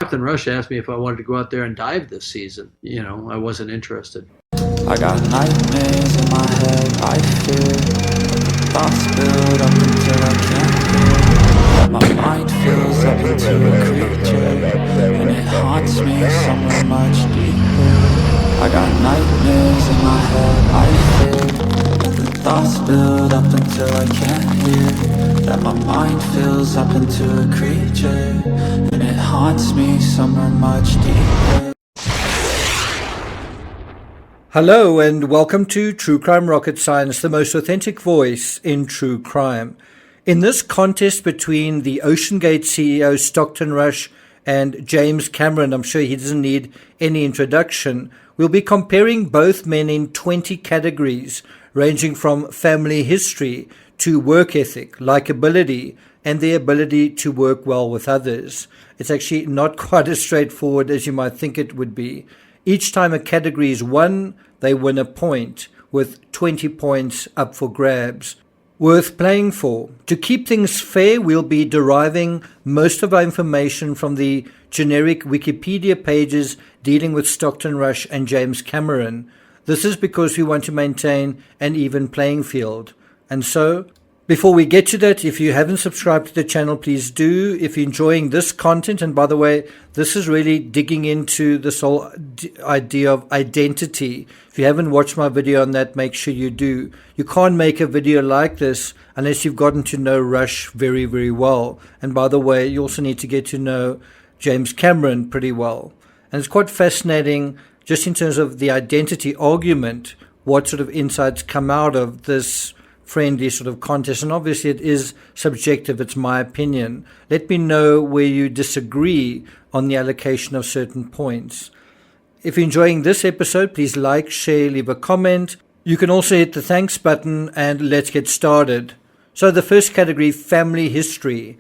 Captain Rush asked me if I wanted to go out there and dive this season. I wasn't interested. I got nightmares in my head, I fear thoughts build up until I can't hear. My mind fills up into a creature, and it haunts me somewhere much deeper. I got nightmares in my head, I fear the thoughts build up until I can't hear. That my mind fills up into a creature, and it haunts me somewhere much deeper. Hello and welcome to True Crime Rocket Science, the most authentic voice in true crime. In this contest between the OceanGate CEO Stockton Rush and James Cameron, I'm sure he doesn't need any introduction, we'll be comparing both men in 20 categories, ranging from family history to work ethic, likability, and the ability to work well with others. It's actually not quite as straightforward as you might think it would be. Each time a category is won, they win a point, with 20 points up for grabs. Worth playing for. To keep things fair, we'll be deriving most of our information from the generic Wikipedia pages dealing with Stockton Rush and James Cameron. This is because we want to maintain an even playing field. And so, before we get to that, if you haven't subscribed to the channel, please do. If you're enjoying this content, and by the way, this is really digging into this whole idea of identity. If you haven't watched my video on that, make sure you do. You can't make a video like this unless you've gotten to know Rush very, very well. And by the way, you also need to get to know James Cameron pretty well. And it's quite fascinating, just in terms of the identity argument, what sort of insights come out of this friendly sort of contest. And obviously it is subjective, it's my opinion. Let me know where you disagree on the allocation of certain points. If you're enjoying this episode, please like, share, leave a comment. You can also hit the thanks button, and let's get started. So the first category, family history.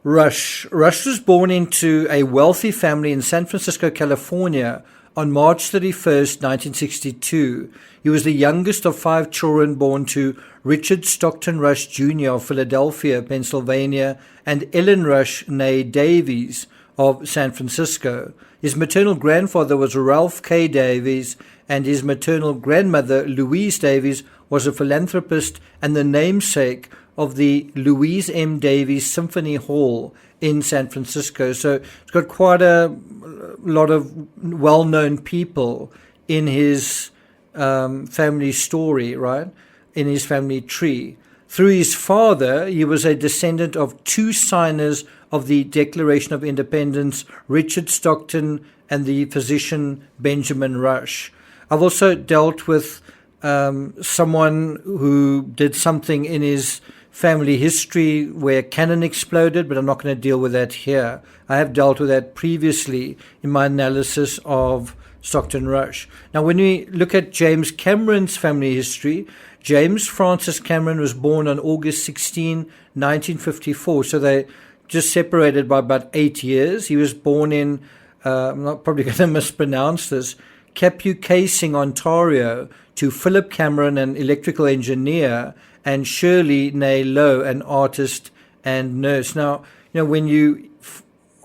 Rush was born into a wealthy family in San Francisco, California on March 31st, 1962. He was the youngest of 5 children born to Richard Stockton Rush Jr. of Philadelphia, Pennsylvania, and Ellen Rush née Davies of San Francisco. His maternal grandfather was Ralph K. Davies, and his maternal grandmother, Louise Davies, was a philanthropist and the namesake of the Louise M. Davies Symphony Hall in San Francisco. So it's got quite a lot of well-known people in his family story, right? In his family tree. Through his father, he was a descendant of 2 signers of the Declaration of Independence, Richard Stockton and the physician Benjamin Rush. I've also dealt with someone who did something in his family history where a cannon exploded, but I'm not going to deal with that here. I have dealt with that previously in my analysis of Stockton Rush. Now, when we look at James Cameron's family history, James Francis Cameron was born on August 16, 1954, so they just separated by about 8 years. He was born in, I'm not probably going to mispronounce this, Kapuskasing, Ontario, to Philip Cameron, an electrical engineer, and Shirley née Lowe, an artist and nurse. Now, when you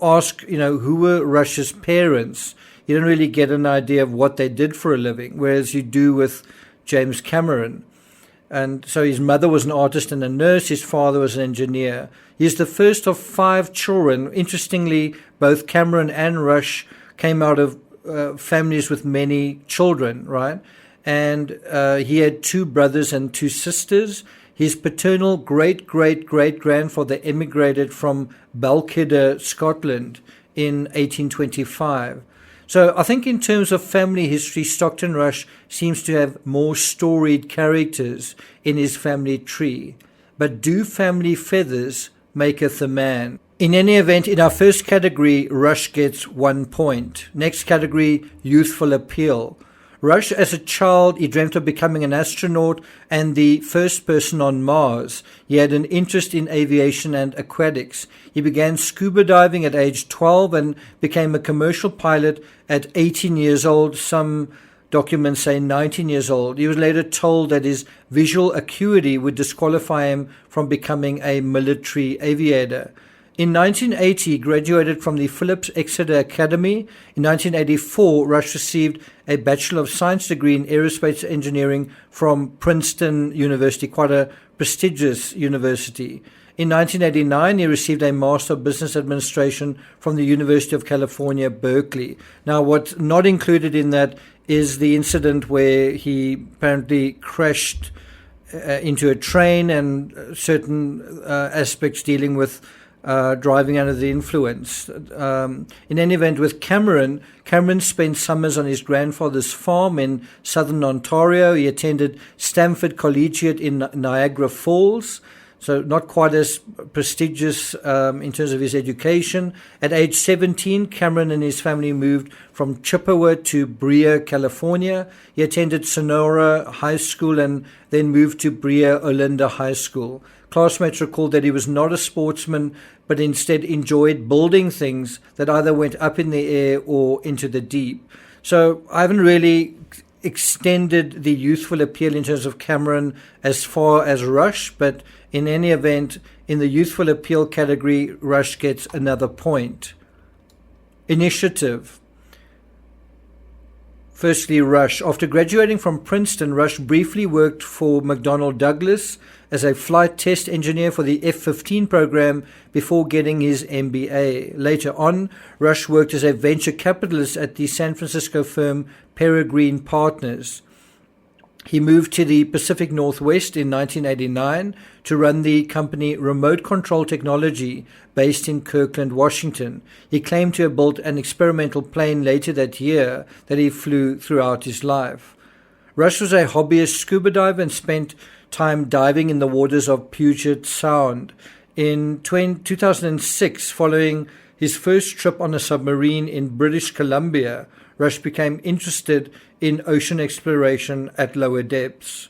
ask, who were Rush's parents, you don't really get an idea of what they did for a living, whereas you do with James Cameron. And so his mother was an artist and a nurse, his father was an engineer. He's the first of 5 children. Interestingly, both Cameron and Rush came out of families with many children, right? And he had 2 brothers and 2 sisters. His paternal great-great-great-grandfather emigrated from Balquhidder, Scotland in 1825. So I think in terms of family history, Stockton Rush seems to have more storied characters in his family tree. But do family feathers maketh a man? In any event, in our first category, Rush gets 1 point. Next category, youthful appeal. Rush, as a child, he dreamt of becoming an astronaut and the first person on Mars. He had an interest in aviation and aquatics. He began scuba diving at age 12 and became a commercial pilot at 18 years old. Some documents say 19 years old. He was later told that his visual acuity would disqualify him from becoming a military aviator. In 1980, he graduated from the Phillips Exeter Academy. In 1984, Rush received a Bachelor of Science degree in Aerospace Engineering from Princeton University, quite a prestigious university. In 1989, he received a Master of Business Administration from the University of California, Berkeley. Now, what's not included in that is the incident where he apparently crashed into a train and certain aspects dealing with driving under the influence. In any event, with Cameron spent summers on his grandfather's farm in southern Ontario. He attended Stamford Collegiate in Niagara Falls, so not quite as prestigious in terms of his education. At age 17, Cameron and his family moved from Chippewa to Brea, California. He attended Sonora High School and then moved to Brea Olinda High School. Classmates recalled that he was not a sportsman, but instead enjoyed building things that either went up in the air or into the deep. So I haven't really extended the youthful appeal in terms of Cameron as far as Rush, but in any event, in the youthful appeal category, Rush gets another point. Initiative. Firstly, Rush. After graduating from Princeton, Rush briefly worked for McDonnell Douglas as a flight test engineer for the F-15 program before getting his MBA. Later on, Rush worked as a venture capitalist at the San Francisco firm Peregrine Partners. He moved to the Pacific Northwest in 1989 to run the company Remote Control Technology based in Kirkland, Washington. He claimed to have built an experimental plane later that year that he flew throughout his life. Rush was a hobbyist scuba diver and spent time diving in the waters of Puget Sound. In 2006, following his first trip on a submarine in British Columbia, Rush became interested in ocean exploration at lower depths.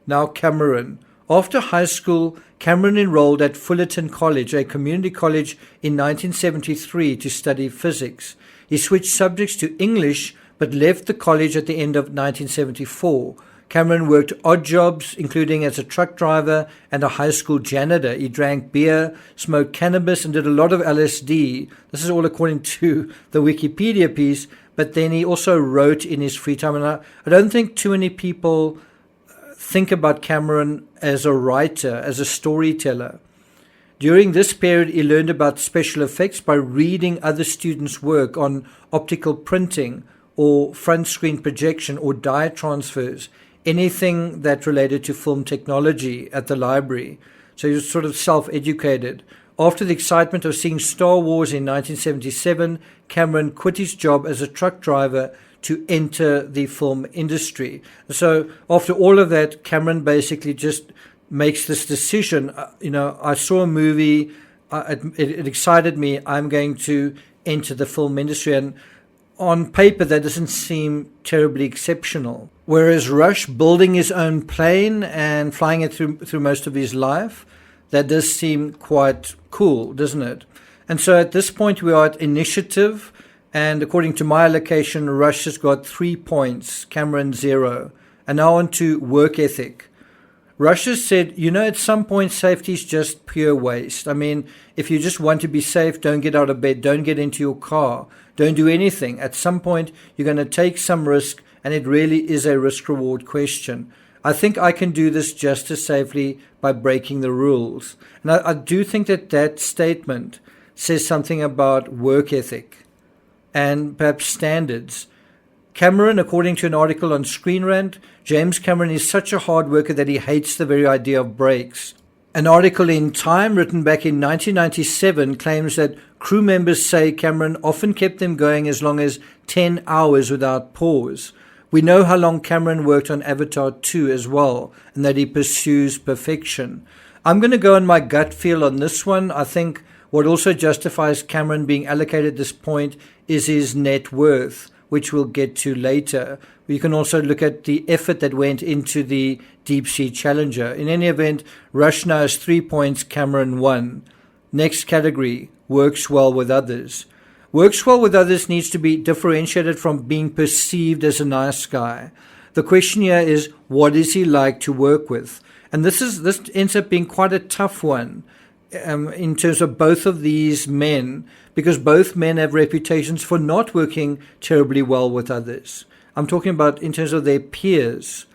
Now Cameron. After high school, Cameron enrolled at Fullerton College, a community college, in 1973 to study physics. He switched subjects to English but left the college at the end of 1974. Cameron worked odd jobs, including as a truck driver and a high school janitor. He drank beer, smoked cannabis, and did a lot of LSD. This is all according to the Wikipedia piece. But then he also wrote in his free time. And I don't think too many people think about Cameron as a writer, as a storyteller. During this period, he learned about special effects by reading other students' work on optical printing or front screen projection or dye transfers, anything that related to film technology at the library. So he was sort of self-educated. After the excitement of seeing Star Wars in 1977, Cameron quit his job as a truck driver to enter the film industry. So after all of that, Cameron basically just makes this decision. I saw a movie, it excited me, I'm going to enter the film industry. And on paper, that doesn't seem terribly exceptional. Whereas Rush, building his own plane and flying it through most of his life, that does seem quite cool, doesn't it? And so at this point, we are at initiative. And according to my allocation, Rush has got 3 points, Cameron 0. And now on to work ethic. Rush has said, at some point, safety is just pure waste. I mean, if you just want to be safe, don't get out of bed, don't get into your car, don't do anything. At some point, you're going to take some risk, and it really is a risk-reward question. I think I can do this just as safely by breaking the rules. And I do think that statement says something about work ethic and perhaps standards. Cameron, according to an article on Screen Rant, James Cameron is such a hard worker that he hates the very idea of breaks. An article in Time written back in 1997 claims that crew members say Cameron often kept them going as long as 10 hours without pause. We know how long Cameron worked on Avatar 2 as well, and that he pursues perfection. I'm going to go on my gut feel on this one. I think what also justifies Cameron being allocated this point is his net worth, which we'll get to later. You can also look at the effort that went into the Deepsea Challenger. In any event, Rush now has 3 points, Cameron 1. Next category, works well with others. Works well with others needs to be differentiated from being perceived as a nice guy. The question here is, what is he like to work with? And this ends up being quite a tough one. in terms of both of these men, because both men have reputations for not working terribly well with others. I'm talking about in terms of their peers.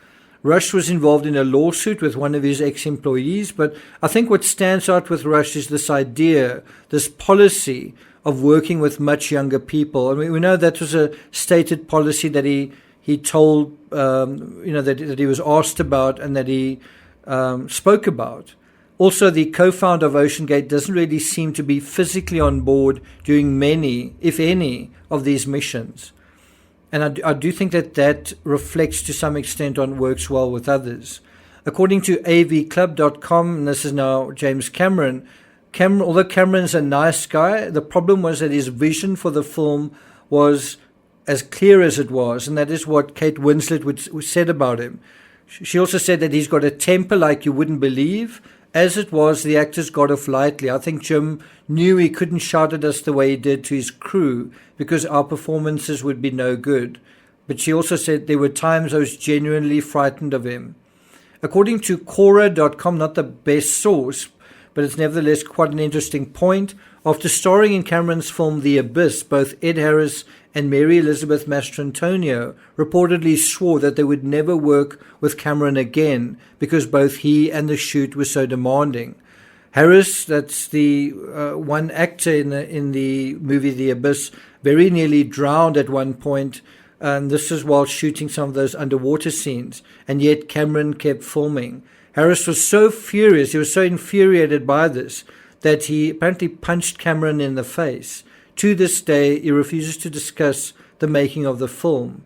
Rush was involved in a lawsuit with one of his ex-employees, but I think what stands out with Rush is this idea, this policy of working with much younger people. I mean, we know that was a stated policy that he told, that he was asked about and that he spoke about. Also, the co-founder of OceanGate doesn't really seem to be physically on board during many, if any, of these missions. And I do think that reflects to some extent on works well with others. According to avclub.com, and this is now James Cameron, although Cameron's a nice guy, the problem was that his vision for the film was as clear as it was, and that is what Kate Winslet said about him. She also said that he's got a temper like you wouldn't believe. As it was, the actors got off lightly. I think Jim knew he couldn't shout at us the way he did to his crew because our performances would be no good. But she also said there were times I was genuinely frightened of him. According to Quora.com, not the best source, but it's nevertheless quite an interesting point, after starring in Cameron's film The Abyss, both Ed Harris and Mary Elizabeth Mastrantonio reportedly swore that they would never work with Cameron again because both he and the shoot were so demanding. Harris, that's the one actor in the movie The Abyss, very nearly drowned at one point, and this is while shooting some of those underwater scenes, and yet Cameron kept filming. Harris was so furious, he was so infuriated by this, that he apparently punched Cameron in the face. To this day, he refuses to discuss the making of the film.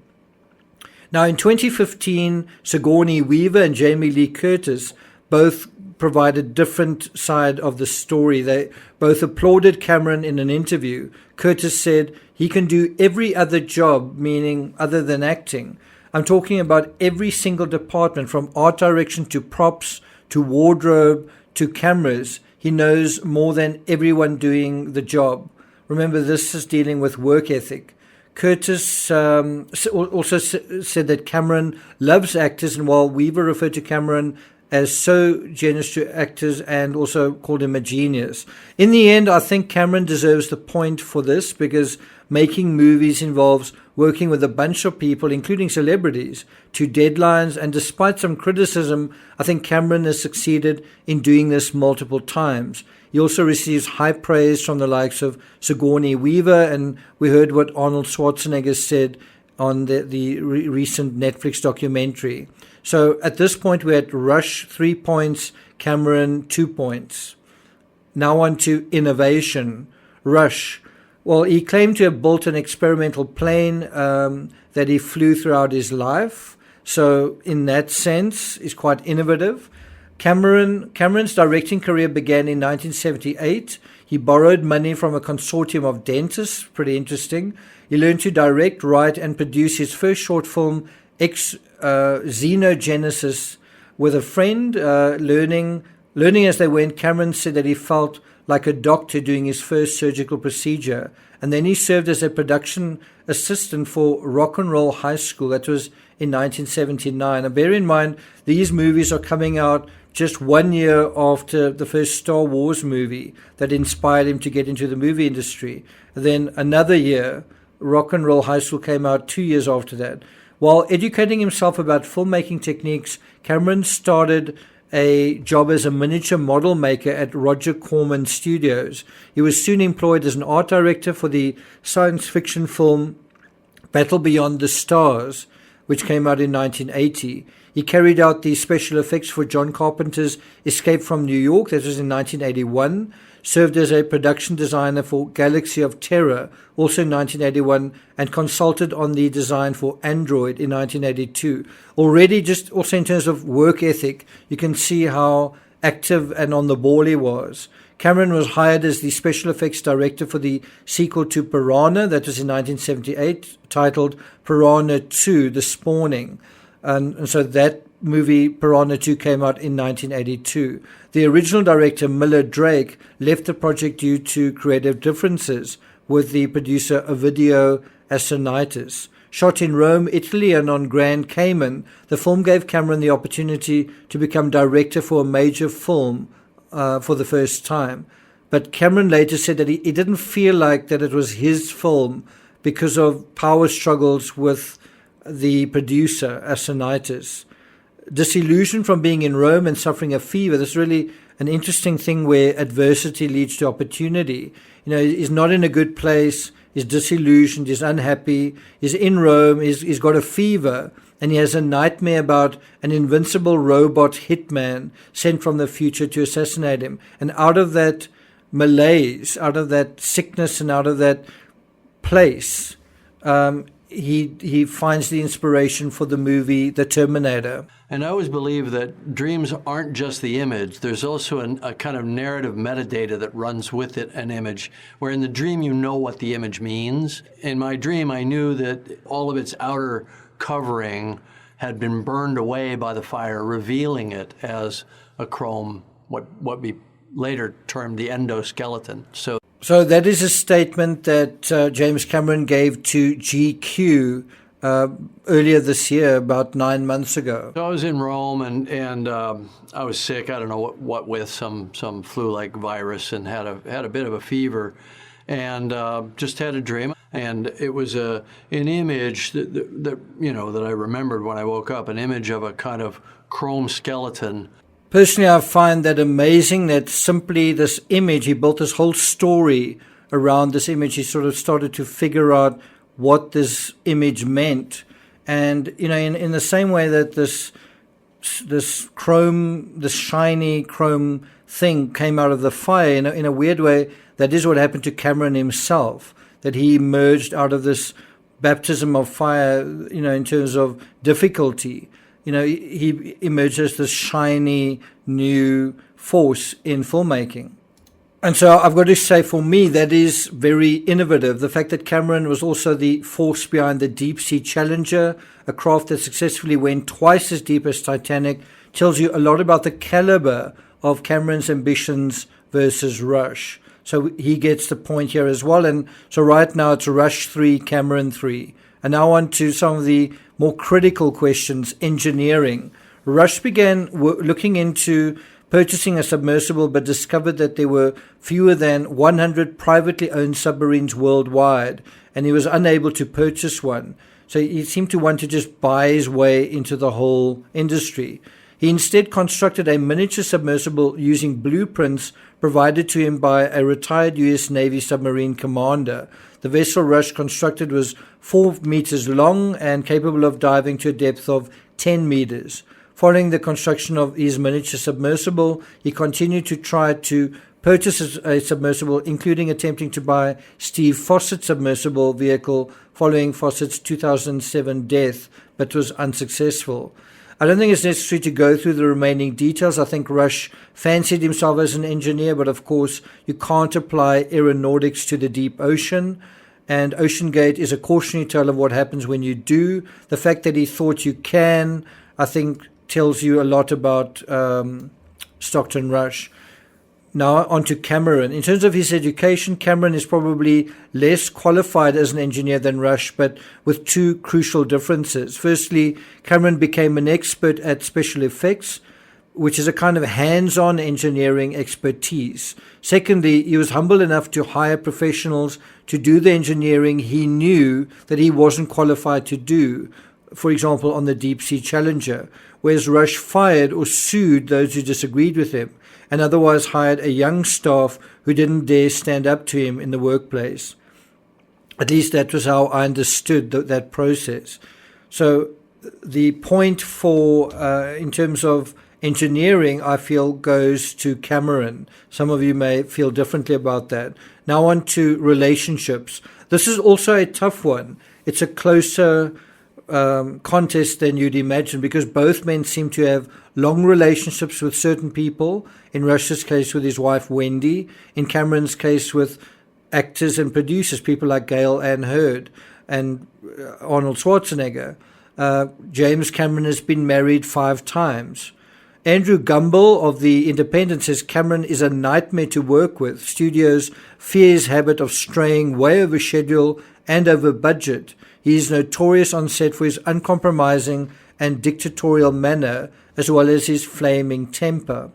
Now, in 2015, Sigourney Weaver and Jamie Lee Curtis both provided different side of the story. They both applauded Cameron in an interview. Curtis said, he can do every other job, meaning other than acting. I'm talking about every single department, from art direction to props, to wardrobe, to cameras. He knows more than everyone doing the job. Remember, this is dealing with work ethic. Curtis also said that Cameron loves actors, and while Weaver referred to Cameron as so generous to actors and also called him a genius. In the end, I think Cameron deserves the point for this because making movies involves working with a bunch of people, including celebrities, to deadlines, and despite some criticism, I think Cameron has succeeded in doing this multiple times. He also receives high praise from the likes of Sigourney Weaver, and we heard what Arnold Schwarzenegger said on the recent Netflix documentary. So at this point, we're at Rush 3 points, Cameron 2 points. Now on to innovation. Rush. Well, he claimed to have built an experimental plane that he flew throughout his life. So in that sense, he's quite innovative. Cameron's directing career began in 1978. He borrowed money from a consortium of dentists. Pretty interesting. He learned to direct, write, and produce his first short film, Xenogenesis, with a friend. Learning as they went, Cameron said that he felt like a doctor doing his first surgical procedure. And then he served as a production assistant for Rock and Roll High School. That was in 1979. And bear in mind, these movies are coming out just 1 year after the first Star Wars movie that inspired him to get into the movie industry. And then another year, Rock and Roll High School came out 2 years after that. While educating himself about filmmaking techniques, Cameron started a job as a miniature model maker at Roger Corman Studios. He was soon employed as an art director for the science fiction film Battle Beyond the Stars, which came out in 1980. He carried out the special effects for John Carpenter's Escape from New York, that was in 1981, served as a production designer for Galaxy of Terror, also in 1981, and consulted on the design for Android in 1982. Already, just also in terms of work ethic, you can see how active and on the ball he was. Cameron was hired as the special effects director for the sequel to Piranha, that was in 1978, titled Piranha 2, The Spawning. And so that movie, Piranha 2, came out in 1982. The original director, Miller Drake, left the project due to creative differences with the producer Ovidio Assonitis. Shot in Rome, Italy, and on Grand Cayman, the film gave Cameron the opportunity to become director for a major film for the first time. But Cameron later said that he didn't feel like that it was his film because of power struggles with the producer, Assonitis. Disillusion from being in Rome and suffering a fever. That's really an interesting thing where adversity leads to opportunity. He's not in a good place. He's disillusioned. He's unhappy. He's in Rome. He's got a fever. And he has a nightmare about an invincible robot hitman sent from the future to assassinate him. And out of that malaise, out of that sickness, and out of that place, he finds the inspiration for the movie The Terminator. And I always believe that dreams aren't just the image. There's also a kind of narrative metadata that runs with it, an image, where in the dream you know what the image means. In my dream, I knew that all of its outer covering had been burned away by the fire, revealing it as a chrome, what we later termed the endoskeleton. So that is a statement that James Cameron gave to GQ earlier this year, about 9 months ago. So I was in Rome and I was sick. I don't know what with some flu-like virus, and had a bit of a fever, and just had a dream. And it was an image that I remembered when I woke up, an image of a kind of chrome skeleton. Personally, I find that amazing that simply this image, he built this whole story around this image. He sort of started to figure out what this image meant. And, in the same way that this shiny chrome thing came out of the fire, in a weird way, that is what happened to Cameron himself, that he emerged out of this baptism of fire, in terms of difficulty. He emerged as this shiny new force in filmmaking. And so I've got to say, for me, that is very innovative. The fact that Cameron was also the force behind the Deepsea Challenger, a craft that successfully went twice as deep as Titanic, tells you a lot about the caliber of Cameron's ambitions versus Rush. So he gets the point here as well. And so right now it's Rush 3, Cameron 3. And now on to some of the more critical questions. Engineering. Rush began looking into purchasing a submersible, but discovered that there were fewer than 100 privately owned submarines worldwide, and he was unable to purchase one. So he seemed to want to just buy his way into the whole industry. He instead constructed a miniature submersible using blueprints provided to him by a retired U.S. Navy submarine commander. The vessel Rush constructed was 4 meters long and capable of diving to a depth of 10 meters. Following the construction of his miniature submersible, he continued to try to purchase a submersible, including attempting to buy Steve Fawcett's submersible vehicle following Fawcett's 2007 death, but was unsuccessful. I don't think it's necessary to go through the remaining details. I think Rush fancied himself as an engineer, but of course you can't apply aeronautics to the deep ocean. And OceanGate is a cautionary tale of what happens when you do. The fact that he thought you can, I think, tells you a lot about Stockton Rush. Now on to Cameron. In terms of his education, Cameron is probably less qualified as an engineer than Rush, but with 2 crucial differences. Firstly, Cameron became an expert at special effects, which is a kind of hands-on engineering expertise. Secondly, he was humble enough to hire professionals to do the engineering he knew that he wasn't qualified to do, for example, on the Deepsea Challenger, whereas Rush fired or sued those who disagreed with him, and otherwise hired a young staff who didn't dare stand up to him in the workplace. At least that was how I understood that process. So the point for, in terms of engineering, I feel goes to Cameron. Some of you may feel differently about that. Now on to relationships. This is also a tough one. It's a closer contest than you'd imagine, because both men seem to have long relationships with certain people. In Rush's case with his wife Wendy, in Cameron's case with actors and producers, people like Gail Ann Hurd and Arnold Schwarzenegger. James Cameron has been married 5 times. Andrew Gumbel of The Independent says Cameron is a nightmare to work with. Studios fear his habit of straying way over schedule and over budget. He is notorious on set for his uncompromising and dictatorial manner, as well as his flaming temper.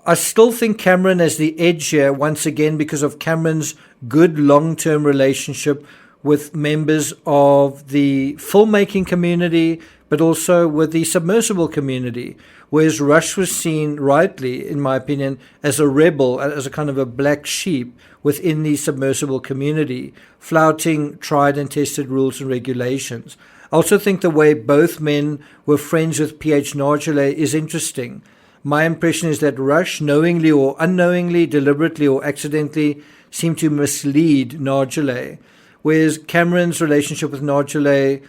I still think Cameron has the edge here, once again, because of Cameron's good long-term relationship with members of the filmmaking community, but also with the submersible community, whereas Rush was seen, rightly, in my opinion, as a rebel, as a kind of a black sheep within the submersible community, flouting tried and tested rules and regulations. I also think the way both men were friends with P.H. Nargile is interesting. My impression is that Rush, knowingly or unknowingly, deliberately or accidentally, seemed to mislead Nargile, whereas Cameron's relationship with Nargile,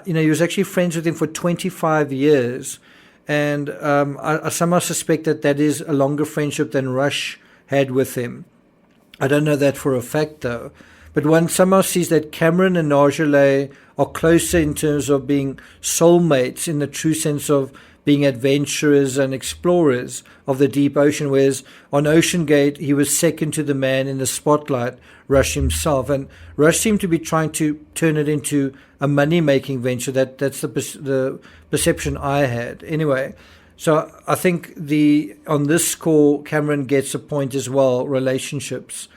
he was actually friends with him for 25 years, and I somehow suspect that is a longer friendship than Rush had with him. I don't know that for a fact, though. But one somehow sees that Cameron and Nargile are closer in terms of being soulmates, in the true sense of being adventurers and explorers of the deep ocean, whereas on Ocean Gate, he was second to the man in the spotlight, Rush himself. And Rush seemed to be trying to turn it into a money-making venture. That's the perception I had. Anyway, so I think on this score, Cameron gets a point as well, relationships.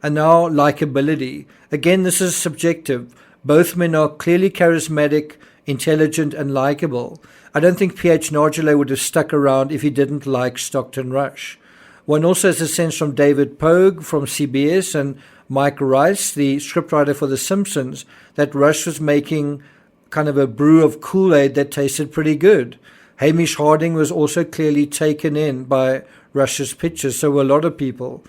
And now likability. Again, this is subjective. Both men are clearly charismatic, intelligent, and likable. I don't think P.H. Nargile would have stuck around if he didn't like Stockton Rush. One also has a sense from David Pogue from CBS and Mike Rice, the scriptwriter for The Simpsons, that Rush was making kind of a brew of Kool-Aid that tasted pretty good. Hamish Harding was also clearly taken in by Rush's pictures, so were a lot of people.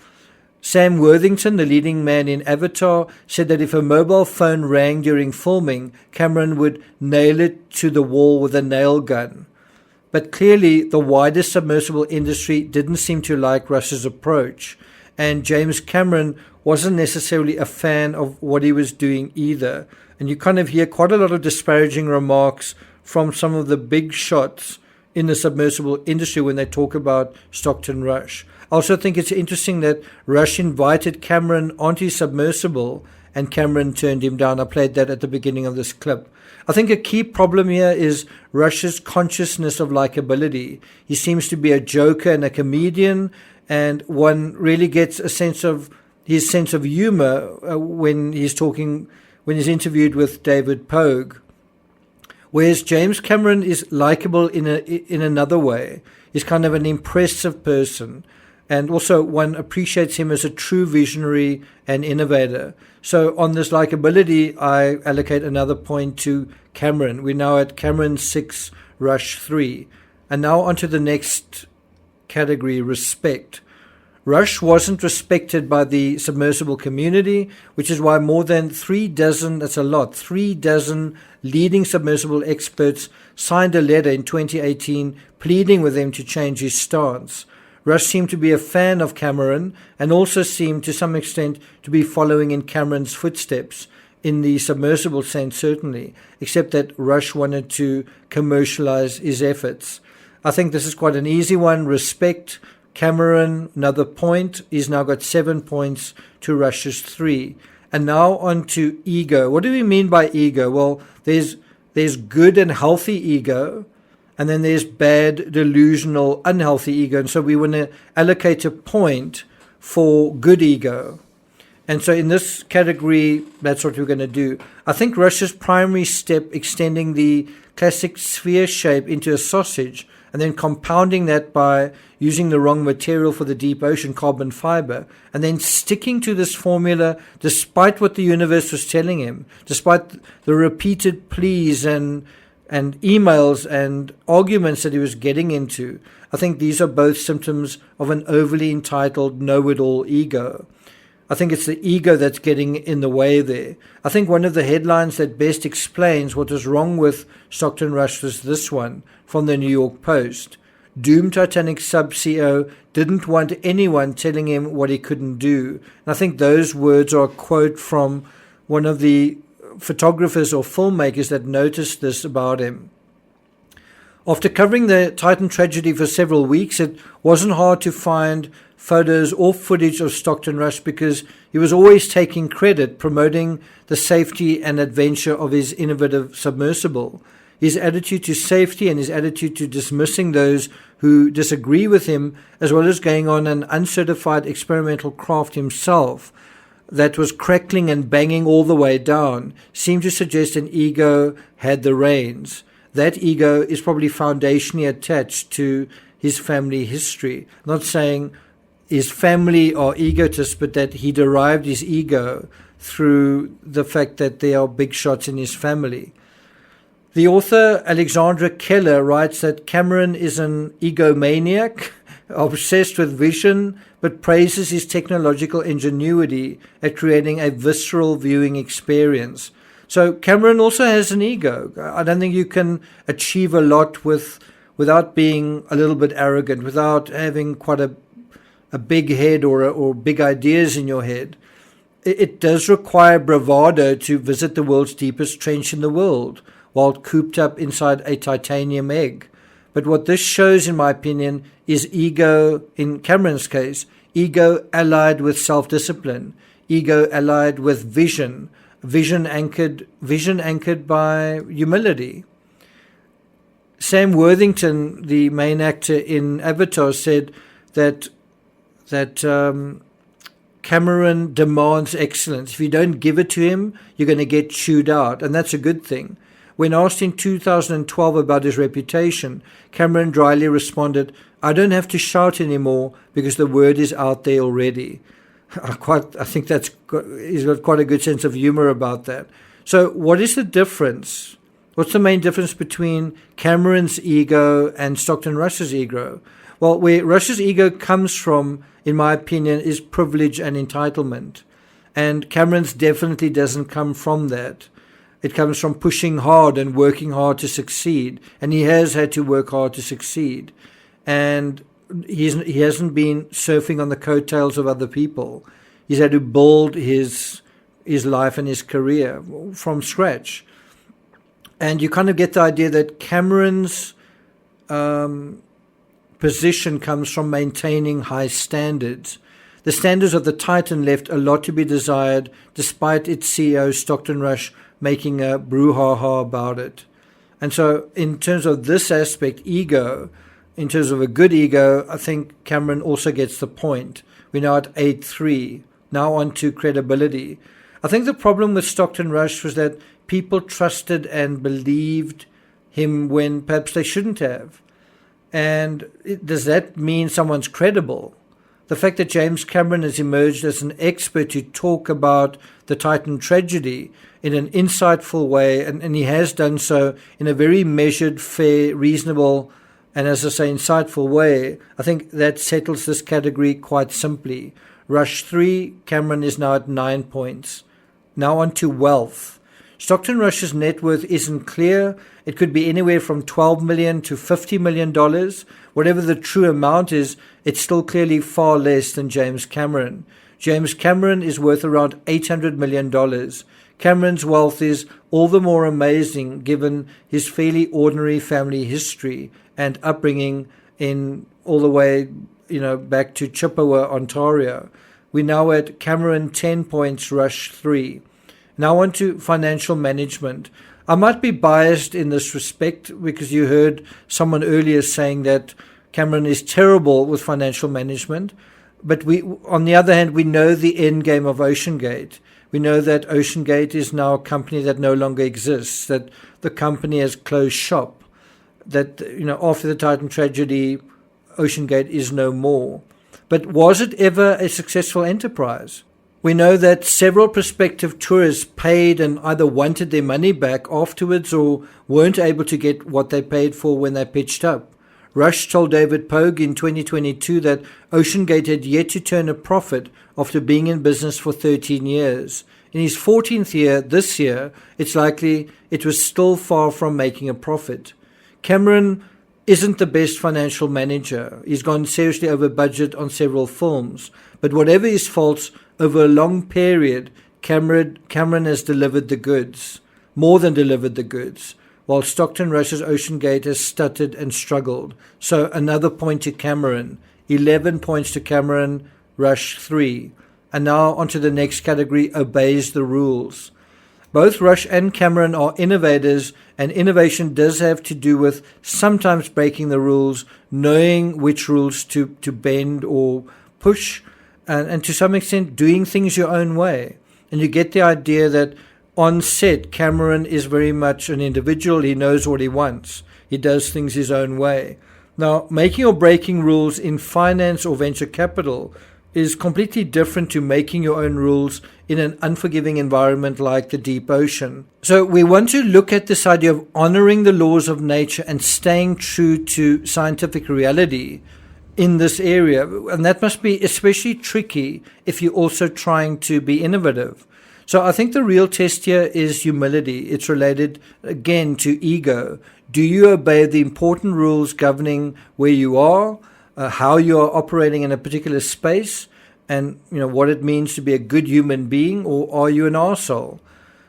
Sam Worthington, the leading man in Avatar, said that if a mobile phone rang during filming, Cameron would nail it to the wall with a nail gun. But clearly, the wider submersible industry didn't seem to like Rush's approach, and James Cameron wasn't necessarily a fan of what he was doing either. And you kind of hear quite a lot of disparaging remarks from some of the big shots in the submersible industry when they talk about Stockton Rush. I also think it's interesting that Rush invited Cameron onto his submersible and Cameron turned him down. I played that at the beginning of this clip. I think a key problem here is Rush's consciousness of likability. He seems to be a joker and a comedian, and one really gets a sense of his sense of humor when he's interviewed with David Pogue. Whereas James Cameron is likable in another way. He's kind of an impressive person. And also one appreciates him as a true visionary and innovator. So on this likability, I allocate another point to Cameron. We're now at Cameron 6, Rush 3. And now on to the next category, respect. Rush wasn't respected by the submersible community, which is why more than 36, that's a lot, 36 leading submersible experts signed a letter in 2018 pleading with him to change his stance. Rush seemed to be a fan of Cameron and also seemed to some extent to be following in Cameron's footsteps, in the submersible sense certainly, except that Rush wanted to commercialize his efforts. I think this is quite an easy one. Respect. Cameron, another point. He's now got 7 points to Rush's 3. And now on to ego. What do we mean by ego? Well, there's good and healthy ego, and then there's bad, delusional, unhealthy ego. And so we want to allocate a point for good ego. And so in this category, that's what we're going to do. I think Rush's primary step, extending the classic sphere shape into a sausage, and then compounding that by using the wrong material for the deep ocean, carbon fiber, and then sticking to this formula despite what the universe was telling him, despite the repeated pleas and emails and arguments that he was getting into. I think these are both symptoms of an overly entitled, know-it-all ego. I think it's the ego that's getting in the way there. I think one of the headlines that best explains what was wrong with Stockton Rush was this one from the New York Post. Doomed Titanic sub CEO didn't want anyone telling him what he couldn't do. And I think those words are a quote from one of the photographers or filmmakers that noticed this about him. After covering the Titan tragedy for several weeks, it wasn't hard to find photos or footage of Stockton Rush because he was always taking credit, promoting the safety and adventure of his innovative submersible. his attitude to safety and his attitude to dismissing those who disagree with him, as well as going on an uncertified experimental craft himself that was crackling and banging all the way down, seemed to suggest an ego had the reins. That ego is probably foundationally attached to his family history. Not saying his family are egotists, but that he derived his ego through the fact that there are big shots in his family. The author Alexandra Keller writes that Cameron is an egomaniac, obsessed with vision, but praises his technological ingenuity at creating a visceral viewing experience. So Cameron also has an ego. I don't think you can achieve a lot without being a little bit arrogant, without having quite a big head or big ideas in your head. It does require bravado to visit the world's deepest trench in the world while cooped up inside a titanium egg. But what this shows, in my opinion, is ego, in Cameron's case, ego allied with self-discipline, ego allied with vision anchored by humility. Sam Worthington, the main actor in Avatar, said that Cameron demands excellence. If you don't give it to him, you're going to get chewed out, and that's a good thing. When asked in 2012 about his reputation, Cameron dryly responded, "I don't have to shout anymore because the word is out there already." I think he's got quite a good sense of humor about that. So what is the difference? What's the main difference between Cameron's ego and Stockton Rush's ego? Well, where Rush's ego comes from, in my opinion, is privilege and entitlement. And Cameron's definitely doesn't come from that. It comes from pushing hard and working hard to succeed. And he has had to work hard to succeed. And he hasn't been surfing on the coattails of other people. He's had to build his life and his career from scratch. And you kind of get the idea that Cameron's position comes from maintaining high standards. The standards of the Titan left a lot to be desired, despite its CEO, Stockton Rush, making a brouhaha about it. And so in terms of this aspect, ego, in terms of a good ego, I think Cameron also gets the point. We're now at 8-3. Now on to credibility. I think the problem with Stockton Rush was that people trusted and believed him when perhaps they shouldn't have. And does that mean someone's credible? The fact that James Cameron has emerged as an expert to talk about the Titan tragedy in an insightful way, and he has done so in a very measured, fair, reasonable, and as I say, insightful way, I think that settles this category quite simply. Rush 3, Cameron is now at 9 points. Now on to wealth. Stockton Rush's net worth isn't clear. It could be anywhere from $12 million to $50 million. Whatever the true amount is, it's still clearly far less than James Cameron. James Cameron is worth around $800 million. Cameron's wealth is all the more amazing given his fairly ordinary family history and upbringing in all the way, back to Chippewa, Ontario. We're now at Cameron 10 points, Rush 3. Now on to financial management. I might be biased in this respect because you heard someone earlier saying that Cameron is terrible with financial management. But on the other hand, we know the end game of OceanGate. We know that OceanGate is now a company that no longer exists, that the company has closed shop, that, after the Titan tragedy, OceanGate is no more. But was it ever a successful enterprise? We know that several prospective tourists paid and either wanted their money back afterwards or weren't able to get what they paid for when they pitched up. Rush told David Pogue in 2022 that OceanGate had yet to turn a profit after being in business for 13 years. In his 14th year, this year, it's likely it was still far from making a profit. Cameron isn't the best financial manager. He's gone seriously over budget on several films. But whatever his faults, over a long period, Cameron has delivered the goods, more than delivered the goods, while Stockton Rush's OceanGate has stuttered and struggled. So another point to Cameron, 11 points to Cameron, Rush 3. And now onto the next category, obeys the rules. Both Rush and Cameron are innovators, and innovation does have to do with sometimes breaking the rules, knowing which rules to bend or push, and to some extent doing things your own way. And you get the idea that on set, Cameron is very much an individual. He knows what he wants. He does things his own way. Now, making or breaking rules in finance or venture capital is completely different to making your own rules in an unforgiving environment like the deep ocean. So we want to look at this idea of honoring the laws of nature and staying true to scientific reality in this area. And that must be especially tricky if you're also trying to be innovative. So I think the real test here is humility. It's related, again, to ego. Do you obey the important rules governing where you are, how you are operating in a particular space, and what it means to be a good human being, or are you an arsehole?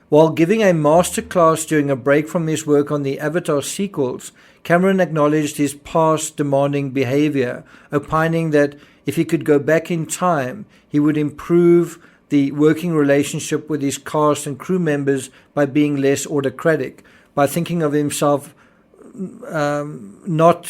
While giving a masterclass during a break from his work on the Avatar sequels, Cameron acknowledged his past demanding behavior, opining that if he could go back in time, he would improve the working relationship with his cast and crew members by being less autocratic, by thinking of himself not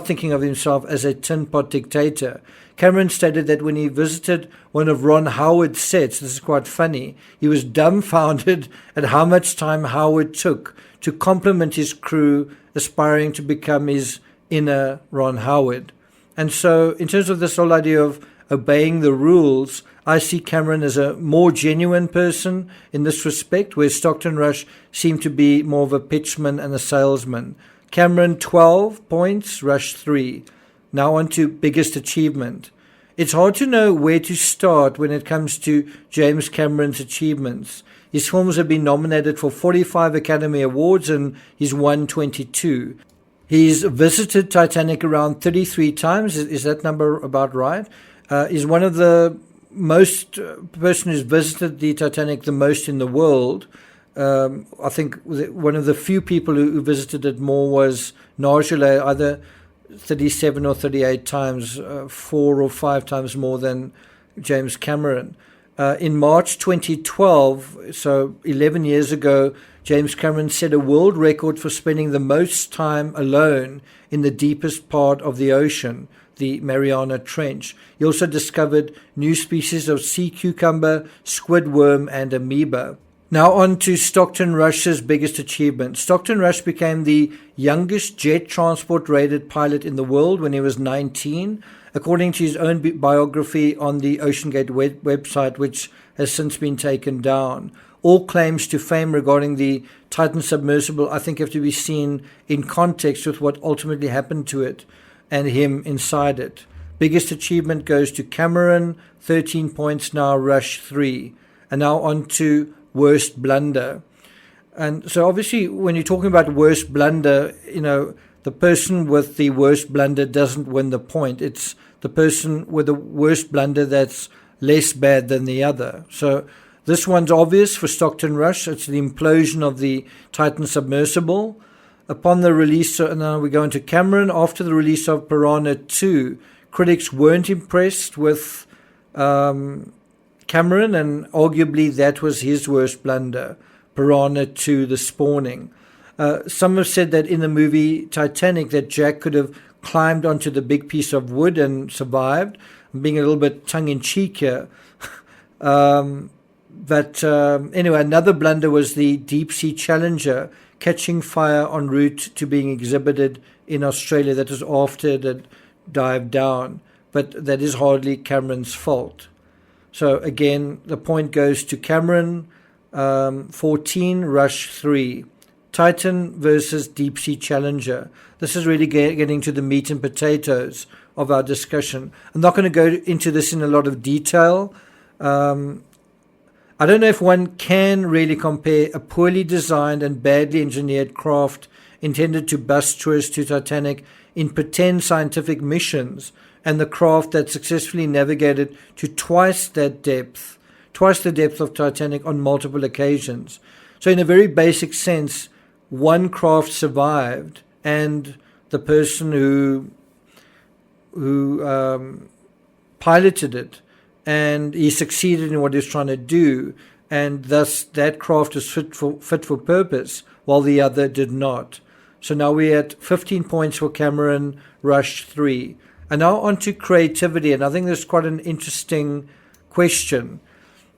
thinking of himself as a tin pot dictator. Cameron stated that when he visited one of Ron Howard's sets, this is quite funny, he was dumbfounded at how much time Howard took to compliment his crew, aspiring to become his inner Ron Howard. And so in terms of this whole idea of obeying the rules, I see Cameron as a more genuine person in this respect, where Stockton Rush seemed to be more of a pitchman and a salesman. Cameron 12 points, Rush 3. Now on to biggest achievement. It's hard to know where to start when it comes to James Cameron's achievements. His films have been nominated for 45 Academy Awards and he's won 22. He's visited Titanic around 33 times. Is that number about right? He's one of the person who's visited the Titanic the most in the world. I think one of the few people who visited it more was Nargile, either 37 or 38 times, 4 or 5 times more than James Cameron. In March 2012, so 11 years ago, James Cameron set a world record for spending the most time alone in the deepest part of the ocean, the Mariana Trench. He also discovered new species of sea cucumber, squid worm, and amoeba. Now on to Stockton Rush's biggest achievement. Stockton Rush became the youngest jet transport rated pilot in the world when he was 19, according to his own biography on the OceanGate website, which has since been taken down. All claims to fame regarding the Titan submersible, I think, have to be seen in context with what ultimately happened to it and him inside it. Biggest achievement goes to Cameron, 13 points now, Rush 3. And now on to worst blunder. And so obviously when you're talking about worst blunder, the person with the worst blunder doesn't win the point. It's the person with the worst blunder that's less bad than the other. So this one's obvious for Stockton Rush. It's the implosion of the Titan submersible. Upon the release, and now we go into Cameron, after the release of Piranha 2, critics weren't impressed with Cameron, and arguably that was his worst blunder, Piranha 2, The Spawning. Some have said that in the movie Titanic that Jack could have climbed onto the big piece of wood and survived. I'm being a little bit tongue-in-cheek here. But anyway, another blunder was the Deepsea Challenger catching fire en route to being exhibited in Australia. That was after it had dived down. But that is hardly Cameron's fault. So again, the point goes to Cameron, 14, Rush 3. Titan versus Deepsea Challenger. This is really getting to the meat and potatoes of our discussion. I'm not going to go into this in a lot of detail. I don't know if one can really compare a poorly designed and badly engineered craft intended to bus tourists to Titanic in pretend scientific missions and the craft that successfully navigated to twice the depth of Titanic on multiple occasions. So in a very basic sense, one craft survived and the person who piloted it, and he succeeded in what he was trying to do, and thus that craft is fit for purpose, while the other did not. So now we're at 15 points for Cameron, Rush 3. And now on to creativity, and I think that's quite an interesting question.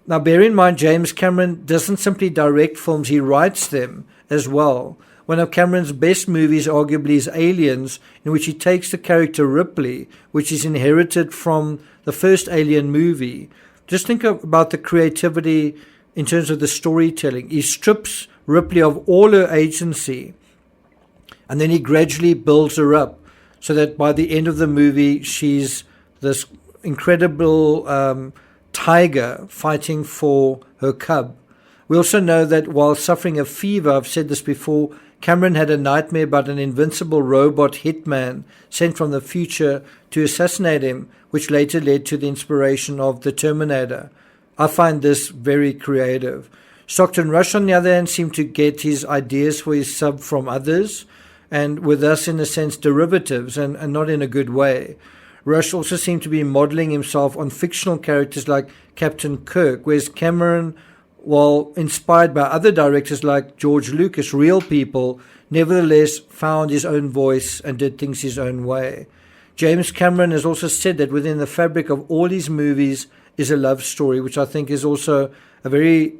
Now bear in mind, James Cameron doesn't simply direct films, he writes them as well. One of Cameron's best movies arguably is Aliens, in which he takes the character Ripley, which is inherited from the first Alien movie. Just think about the creativity in terms of the storytelling. He strips Ripley of all her agency, and then he gradually builds her up so that by the end of the movie she's this incredible tiger fighting for her cub. We also know that while suffering a fever, I've said this before, Cameron had a nightmare about an invincible robot hitman sent from the future to assassinate him, which later led to the inspiration of The Terminator. I find this very creative. Stockton Rush, on the other hand, seemed to get his ideas for his sub from others, and with us, in a sense, derivatives, and not in a good way. Rush also seemed to be modeling himself on fictional characters like Captain Kirk, whereas Cameron, while inspired by other directors like George Lucas, real people, nevertheless found his own voice and did things his own way. James Cameron has also said that within the fabric of all his movies is a love story, which I think is also a very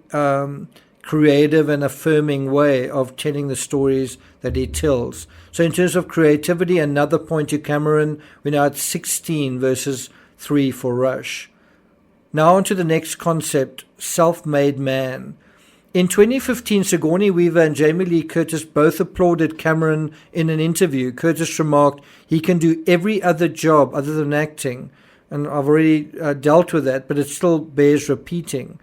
creative and affirming way of telling the stories that he tells. So in terms of creativity, another point to Cameron, we're now at 16 versus 3 for Rush. Now on to the next concept, self-made man. In 2015, Sigourney Weaver and Jamie Lee Curtis both applauded Cameron in an interview. Curtis remarked, "He can do every other job other than acting." And I've already dealt with that, but it still bears repeating.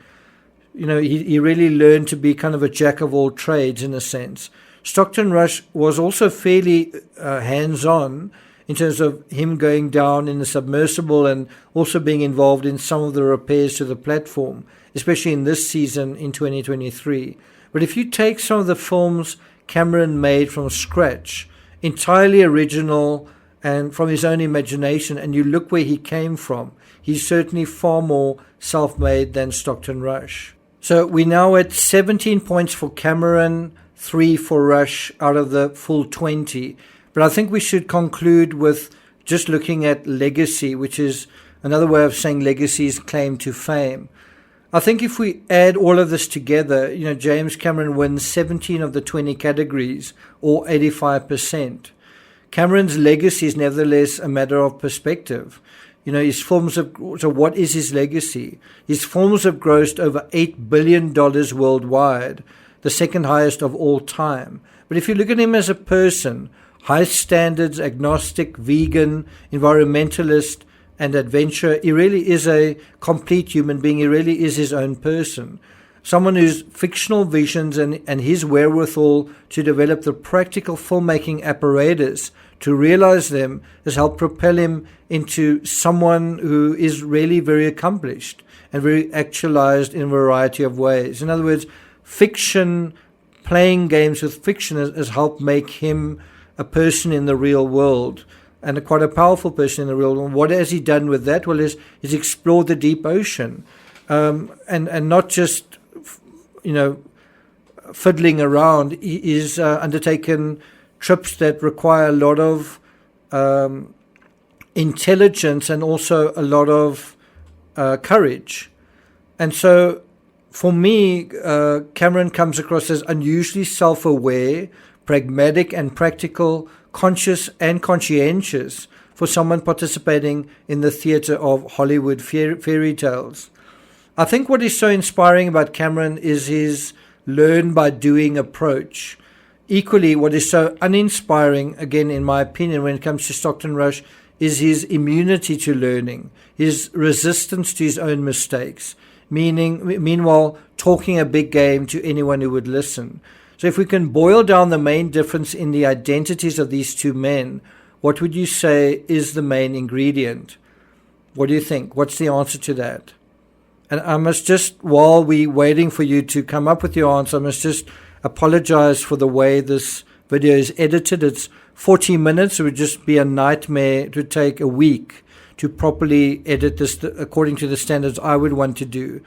You know, he really learned to be kind of a jack of all trades in a sense. Stockton Rush was also fairly hands-on in terms of him going down in the submersible and also being involved in some of the repairs to the platform, especially in this season in 2023. But if you take some of the films Cameron made from scratch, entirely original and from his own imagination, and you look where he came from, he's certainly far more self-made than Stockton Rush. So we're now at 17 points for Cameron, 3 for Rush out of the full 20. But I think we should conclude with just looking at legacy, which is another way of saying legacy is claim to fame. I think if we add all of this together, you know, James Cameron wins 17 of the 20 categories, or 85%. Cameron's legacy is nevertheless a matter of perspective. You know, his films have, so what is his legacy? His films have grossed over $8 billion worldwide, the second highest of all time. But if you look at him as a person, high standards, agnostic, vegan, environmentalist, and adventurer, he really is a complete human being. He really is his own person. Someone whose fictional visions and his wherewithal to develop the practical filmmaking apparatus to realize them has helped propel him into someone who is really very accomplished and very actualized in a variety of ways. In other words, fiction, playing games with fiction has helped make him a person in the real world, and quite a powerful person in the real world. What has he done with that? Well, he's explored the deep ocean, and not just, you know, fiddling around. He's undertaken trips that require a lot of intelligence and also a lot of courage. And so for me, Cameron comes across as unusually self-aware, pragmatic and practical, conscious and conscientious for someone participating in the theatre of Hollywood fairy tales. I think what is so inspiring about Cameron is his learn-by-doing approach. Equally, what is so uninspiring, again, in my opinion, when it comes to Stockton Rush, is his immunity to learning, his resistance to his own mistakes, meanwhile talking a big game to anyone who would listen. So if we can boil down the main difference in the identities of these two men, what would you say is the main ingredient? What do you think? What's the answer to that? And I must just, while we're waiting for you to come up with your answer, I must just apologize for the way this video is edited. It's 40 minutes. It would just be a nightmare to take a week to properly edit this according to the standards I would want to do.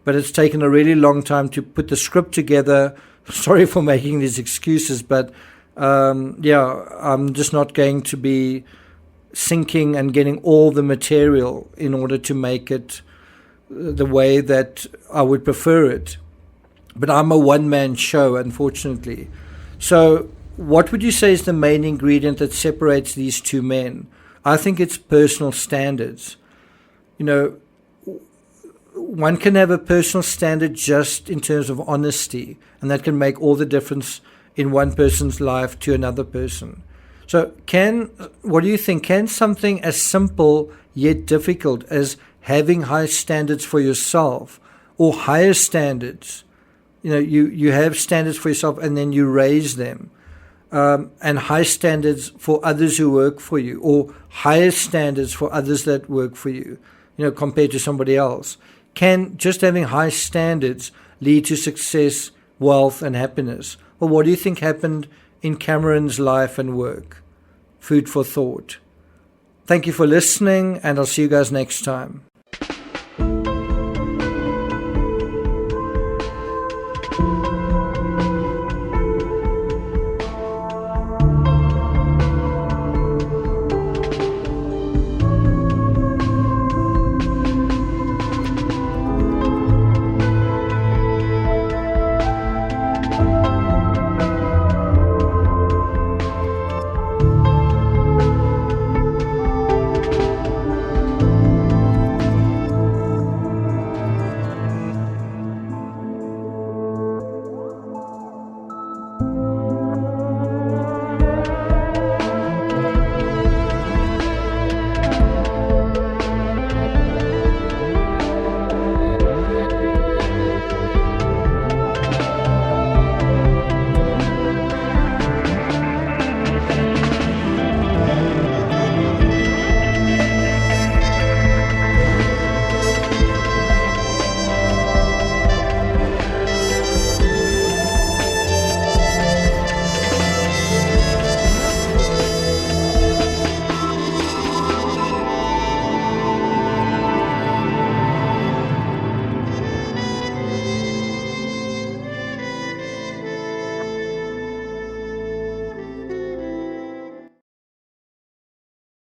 but it's taken a really long time to put the script together. Sorry for making these excuses, but I'm just not going to be syncing and getting all the material in order to make it the way that I would prefer it. But I'm a one-man show, unfortunately. So what would you say is the main ingredient that separates these two men? I think it's personal standards. One can have a personal standard just in terms of honesty, and that can make all the difference in one person's life to another person. So what do you think? Can something as simple yet difficult as having high standards for yourself, or higher standards, you have standards for yourself and then you raise them, and high standards for others who work for you, or higher standards for others that work for you, compared to somebody else? Can just having high standards lead to success, wealth, and happiness? Well, what do you think happened in Cameron's life and work? Food for thought. Thank you for listening, and I'll see you guys next time.